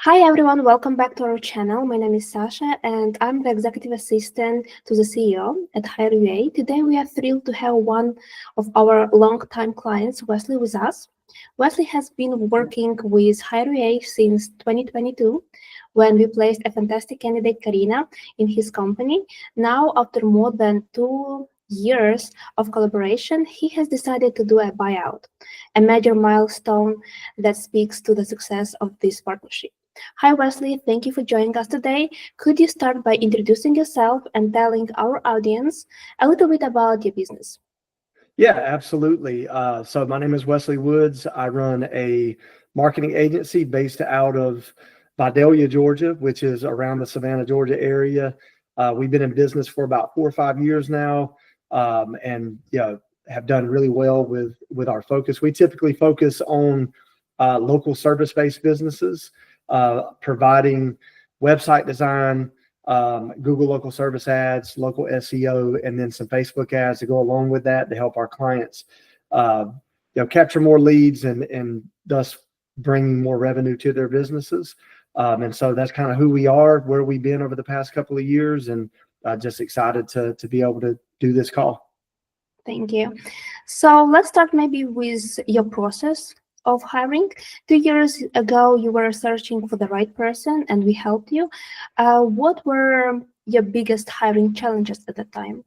Hi everyone, welcome back to our channel. My name is Sasha and I'm the executive assistant to the CEO at HireUA. Today we are thrilled to have one of our long-time clients, Wesley, with us. Wesley has been working with HireUA since 2022 when we placed a fantastic candidate, Karina, in his company. Now, after more than 2 years of collaboration, he has decided to do a buyout, a major milestone that speaks to the success of this partnership. Hi, Wesley. Thank you for joining us today. Could you start by introducing yourself and telling our audience a little bit about your business? Yeah, absolutely. So my name is Wesley Woods. I run a marketing agency based out of Vidalia, Georgia, which is around the Savannah, Georgia area. We've been in business for about 4 or 5 years now, and have done really well with our focus. We typically focus on local service-based businesses, providing website design, Google local service ads, local SEO, and then some Facebook ads to go along with that to help our clients, capture more leads and thus bringing more revenue to their businesses. And so that's kind of who we are, where we've been over the past couple of years, and just excited to be able to do this call. Thank you. So let's start maybe with your process of hiring. 2 years ago, you were searching for the right person and we helped you. What were your biggest hiring challenges at the time?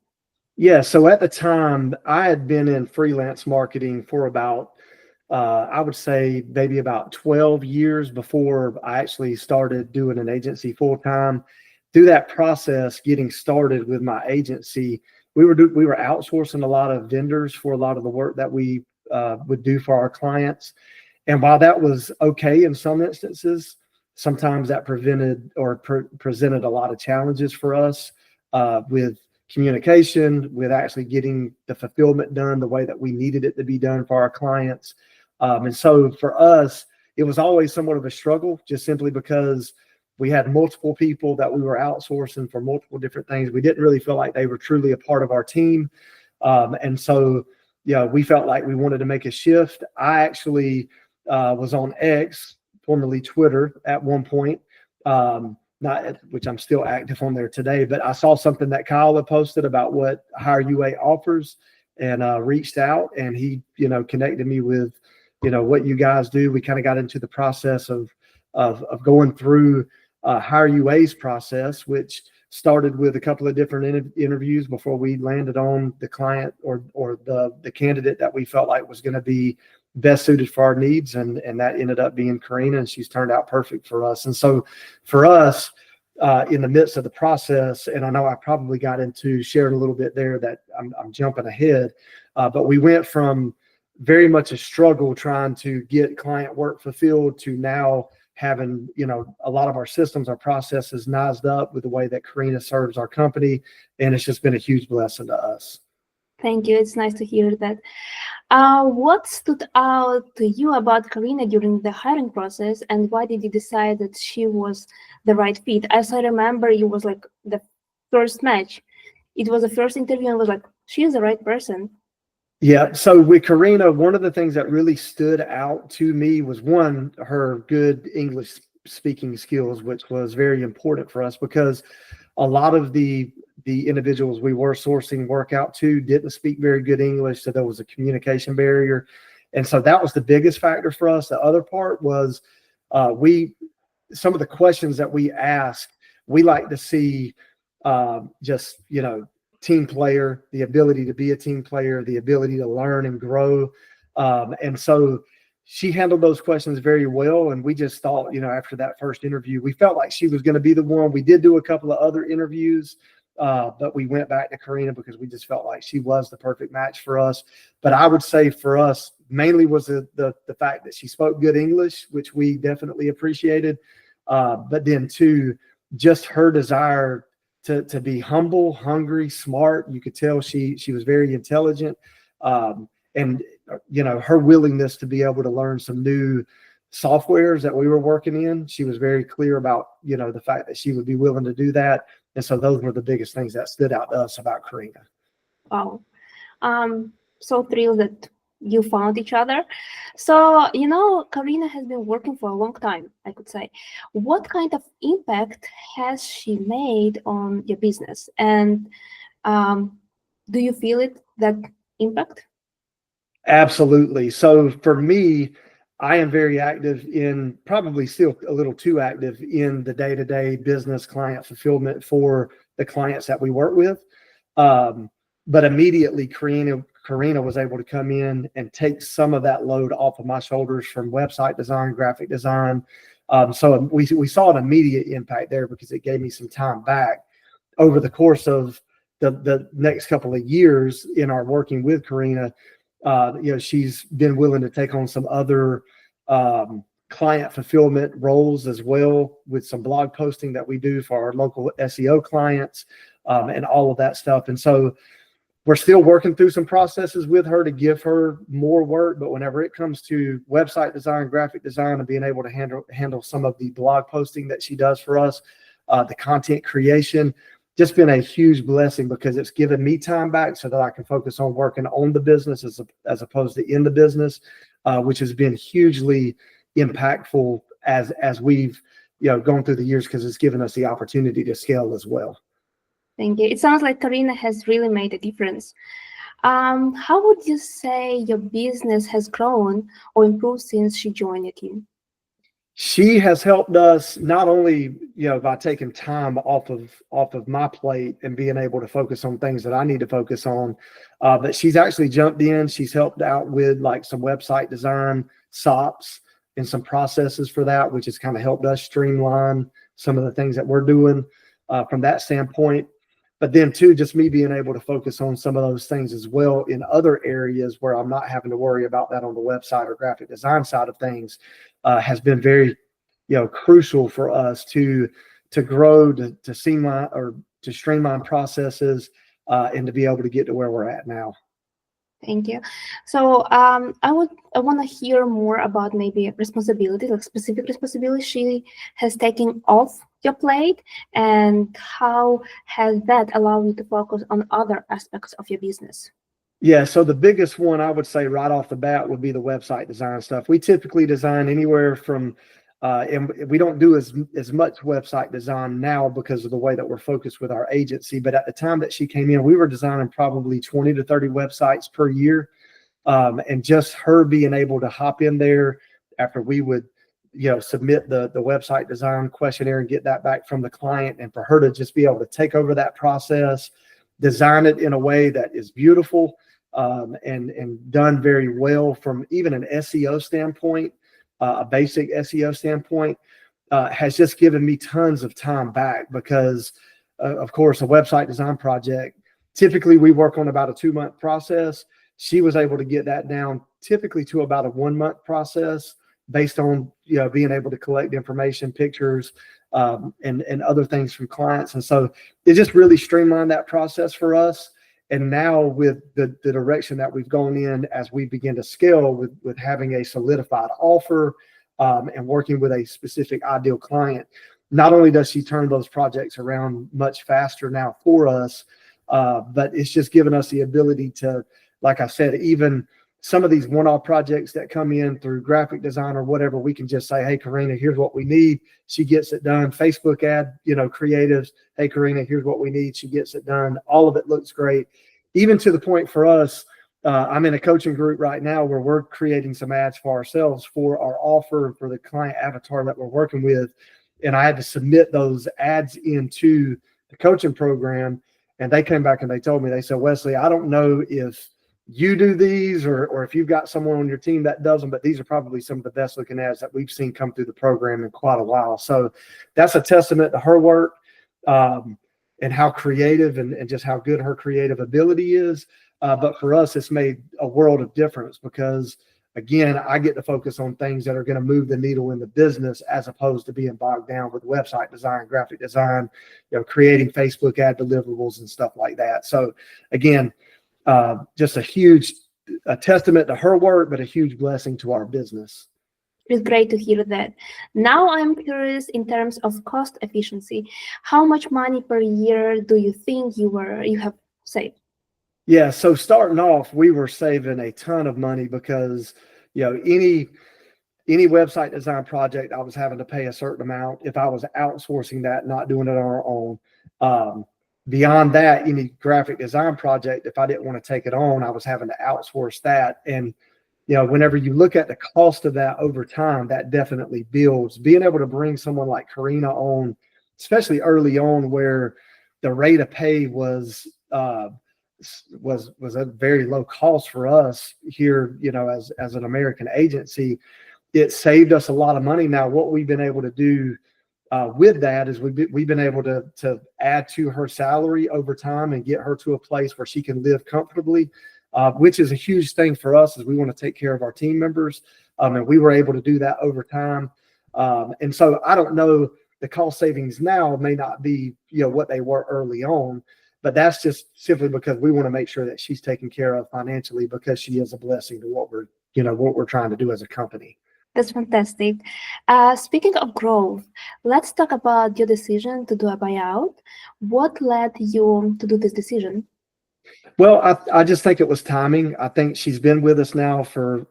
Yeah, so at the time, I had been in freelance marketing for about, I would say maybe about 12 years before I actually started doing an agency full time. Through that process, getting started with my agency, we were outsourcing a lot of vendors for a lot of the work that we would do for our clients. And while that was okay in some instances, sometimes that presented a lot of challenges for us with communication, with actually getting the fulfillment done the way that we needed it to be done for our clients. And so for us, it was always somewhat of a struggle, just simply because we had multiple people that we were outsourcing for multiple different things. We didn't really feel like they were truly a part of our team. And so, we felt like we wanted to make a shift. I actually was on X, formerly Twitter, at one point, which I'm still active on there today, but I saw something that Kyle had posted about what HireUA offers, and reached out, and he, connected me with, what you guys do. We kind of got into the process of going through HireUA's process, which started with a couple of different interviews before we landed on the client or the candidate that we felt like was going to be best suited for our needs, and that ended up being Karina, and she's turned out perfect for us. And so for us, in the midst of the process, and I know I probably got into sharing a little bit there that I'm jumping ahead, but we went from very much a struggle trying to get client work fulfilled to now having, a lot of our systems, our processes niced up with the way that Karina serves our company. And it's just been a huge blessing to us. Thank you. It's nice to hear that. What stood out to you about Karina during the hiring process, and why did you decide that she was the right fit? As I remember, it was like the first match. It was the first interview and was like, she is the right person. Yeah. So with Karina, one of the things that really stood out to me was, one, her good English speaking skills, which was very important for us because a lot of the individuals we were sourcing work out to didn't speak very good English. So there was a communication barrier. And so that was the biggest factor for us. The other part was some of the questions that we ask, we like to see team player, the ability to be a team player, the ability to learn and grow. And so she handled those questions very well. And we just thought, after that first interview, we felt like she was going to be the one. We did do a couple of other interviews, but we went back to Karina because we just felt like she was the perfect match for us. But I would say for us, mainly was the fact that she spoke good English, which we definitely appreciated. But then two, just her desire to be humble, hungry, smart. You could tell she was very intelligent, and her willingness to be able to learn some new softwares that we were working in. She was very clear about the fact that she would be willing to do that, and so those were the biggest things that stood out to us about Karina. Wow. So thrilled that you found each other. So, Karina has been working for a long time, I could say. What kind of impact has she made on your business? And do you feel that impact? Absolutely. So for me, I am very active in, probably still a little too active in the day-to-day business client fulfillment for the clients that we work with. Um, but immediately Karina was able to come in and take some of that load off of my shoulders from website design, graphic design. So we saw an immediate impact there because it gave me some time back over the course of the next couple of years in our working with Karina. She's been willing to take on some other client fulfillment roles as well, with some blog posting that we do for our local SEO clients, and all of that stuff. And so we're still working through some processes with her to give her more work, but whenever it comes to website design, graphic design, and being able to handle some of the blog posting that she does for us, the content creation, just been a huge blessing because it's given me time back so that I can focus on working on the business as opposed to in the business, which has been hugely impactful as we've gone through the years, because it's given us the opportunity to scale as well. Thank you. It sounds like Karina has really made a difference. How would you say your business has grown or improved since she joined your team? She has helped us not only, by taking time off of my plate and being able to focus on things that I need to focus on, but she's actually jumped in. She's helped out with like some website design, SOPs, and some processes for that, which has kind of helped us streamline some of the things that we're doing from that standpoint. But then too, just me being able to focus on some of those things as well in other areas where I'm not having to worry about that on the website or graphic design side of things, has been very, crucial for us to grow, to streamline processes, and to be able to get to where we're at now. Thank you. So I want to hear more about maybe responsibility, like specific responsibility she has taken off your plate, and how has that allowed you to focus on other aspects of your business? Yeah, so the biggest one I would say right off the bat would be the website design stuff. We typically design anywhere from, and we don't do as much website design now because of the way that we're focused with our agency. But at the time that she came in, we were designing probably 20 to 30 websites per year. And just her being able to hop in there after we would, submit the website design questionnaire and get that back from the client, and for her to just be able to take over that process, design it in a way that is beautiful, and done very well from even an SEO standpoint, a basic SEO standpoint, has just given me tons of time back because, of course, a website design project, typically we work on about a 2-month process. She was able to get that down typically to about a 1-month process based on, being able to collect information, pictures, and other things from clients. And so it just really streamlined that process for us. And now with the direction that we've gone in as we begin to scale with having a solidified offer, and working with a specific ideal client, not only does she turn those projects around much faster now for us, but it's just given us the ability to, like I said, even some of these one-off projects that come in through graphic design or whatever, we can just say, hey, Karina, here's what we need. She gets it done. Facebook ad, creatives. Hey, Karina, here's what we need. She gets it done. All of it looks great. Even to the point for us, I'm in a coaching group right now where we're creating some ads for ourselves for our offer for the client avatar that we're working with. And I had to submit those ads into the coaching program. And they came back and they told me, they said, Wesley, I don't know if you do these or if you've got someone on your team that does them, but these are probably some of the best looking ads that we've seen come through the program in quite a while. So that's a testament to her work, and how creative and just how good her creative ability is. But for us, it's made a world of difference because, again, I get to focus on things that are going to move the needle in the business as opposed to being bogged down with website design, graphic design, creating Facebook ad deliverables and stuff like that. So again, just a testament to her work, but a huge blessing to our business. It's great to hear that. Now I'm curious in terms of cost efficiency. How much money per year do you think you have saved? Yeah, so starting off, we were saving a ton of money because, any website design project, I was having to pay a certain amount. If I was outsourcing that, not doing it on our own. Um, Beyond that, any graphic design project, if I didn't want to take it on, I was having to outsource that. And, whenever you look at the cost of that over time, that definitely builds. Being able to bring someone like Karina on, especially early on, where the rate of pay was a very low cost for us here, as an American agency, it saved us a lot of money. Now, what we've been able to do with that is we've been able to add to her salary over time and get her to a place where she can live comfortably, which is a huge thing for us, as we want to take care of our team members. And we were able to do that over time. And so I don't know, the cost savings now may not be, what they were early on, but that's just simply because we want to make sure that she's taken care of financially, because she is a blessing to what we're trying to do as a company. That's fantastic. Speaking of growth, let's talk about your decision to do a buyout. What led you to do this decision? Well, I just think it was timing. I think she's been with us now for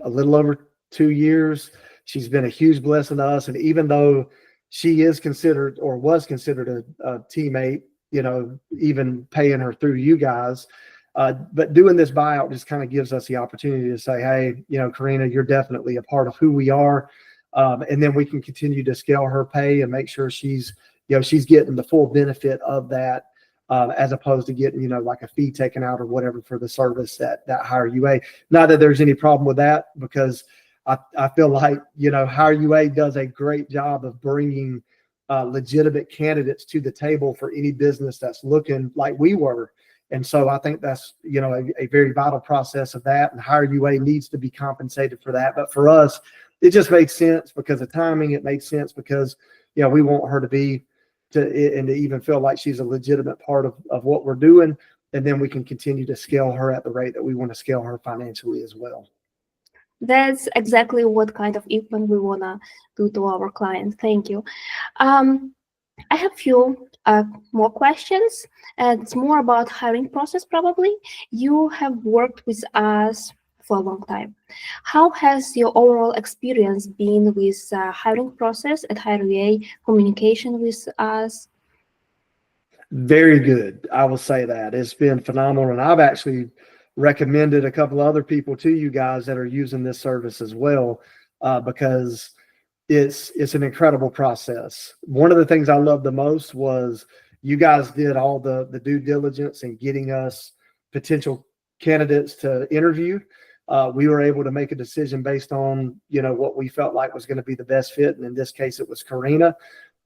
a little over 2 years. She's been a huge blessing to us. And even though she is considered, or was considered, a teammate, even paying her through you guys, but doing this buyout just kind of gives us the opportunity to say, hey, Karina, you're definitely a part of who we are. And then we can continue to scale her pay and make sure she's getting the full benefit of that, as opposed to getting, like a fee taken out or whatever for the service that HireUA. Not that there's any problem with that, because I feel like, HireUA does a great job of bringing legitimate candidates to the table for any business that's looking like we were. And so I think that's, a very vital process of that. And HireUA needs to be compensated for that. But for us, it just made sense because of timing. It made sense because, we want her to even feel like she's a legitimate part of what we're doing. And then we can continue to scale her at the rate that we want to scale her financially as well. That's exactly what kind of impact we want to do to our clients. Thank you. Um, I have few more questions, and it's more about hiring process probably. You have worked with us for a long time. How has your overall experience been with hiring process at HireUA, communication with us? Very good. I will say that it's been phenomenal. And I've actually recommended a couple of other people to you guys that are using this service as well, because it's an incredible process. One of the things I loved the most was you guys did all the due diligence in getting us potential candidates to interview. We were able to make a decision based on, what we felt like was going to be the best fit. And in this case, it was Karina.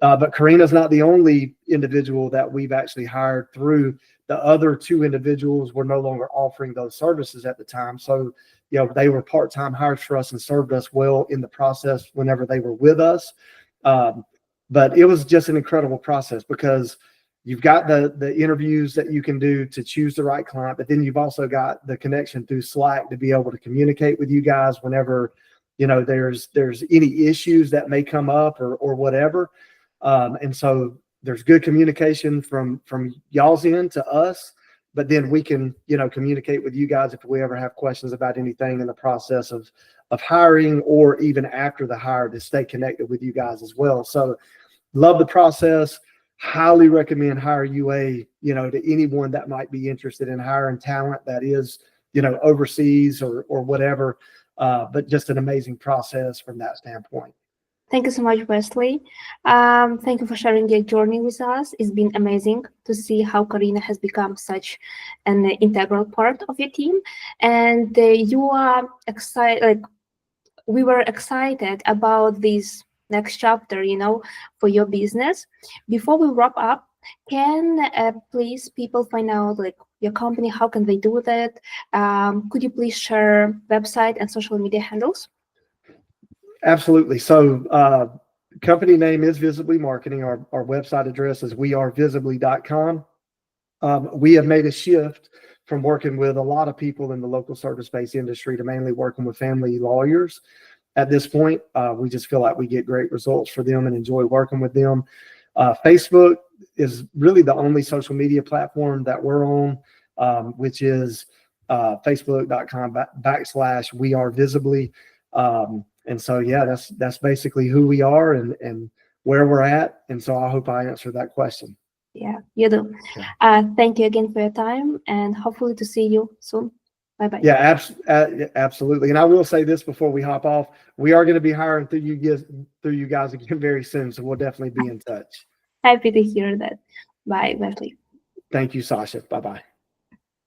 But Karina's not the only individual that we've actually hired through. The other two individuals were no longer offering those services at the time. So, they were part-time hires for us and served us well in the process whenever they were with us. But it was just an incredible process, because you've got the interviews that you can do to choose the right client, but then you've also got the connection through Slack to be able to communicate with you guys whenever, there's any issues that may come up or whatever. And so there's good communication from y'all's end to us, but then we can, communicate with you guys if we ever have questions about anything in the process of hiring, or even after the hire, to stay connected with you guys as well. So love the process. Highly recommend HireUA, to anyone that might be interested in hiring talent that is, overseas or whatever. But just an amazing process from that standpoint. Thank you so much, Wesley. Thank you for sharing your journey with us. It's been amazing to see how Karina has become such an integral part of your team. And you are excited, like we were excited about this next chapter, for your business. Before we wrap up, can please people find out like your company? How can they do that? Could you please share website and social media handles? Absolutely. So company name is Visibly Marketing. Our website address is wearevisibly.com. We have made a shift from working with a lot of people in the local service-based industry to mainly working with family lawyers. At this point, we just feel like we get great results for them and enjoy working with them. Facebook is really the only social media platform that we're on. which is facebook.com/we are visibly. And so, yeah, that's basically who we are and where we're at. And so I hope I answered that question. Yeah, you do. Thank you again for your time, and hopefully to see you soon. Bye-bye. Yeah, absolutely. And I will say this before we hop off, we are going to be hiring through you guys again very soon. So we'll definitely be in touch. Happy to hear that. Bye, Wesley. Thank you, Sasha. Bye-bye.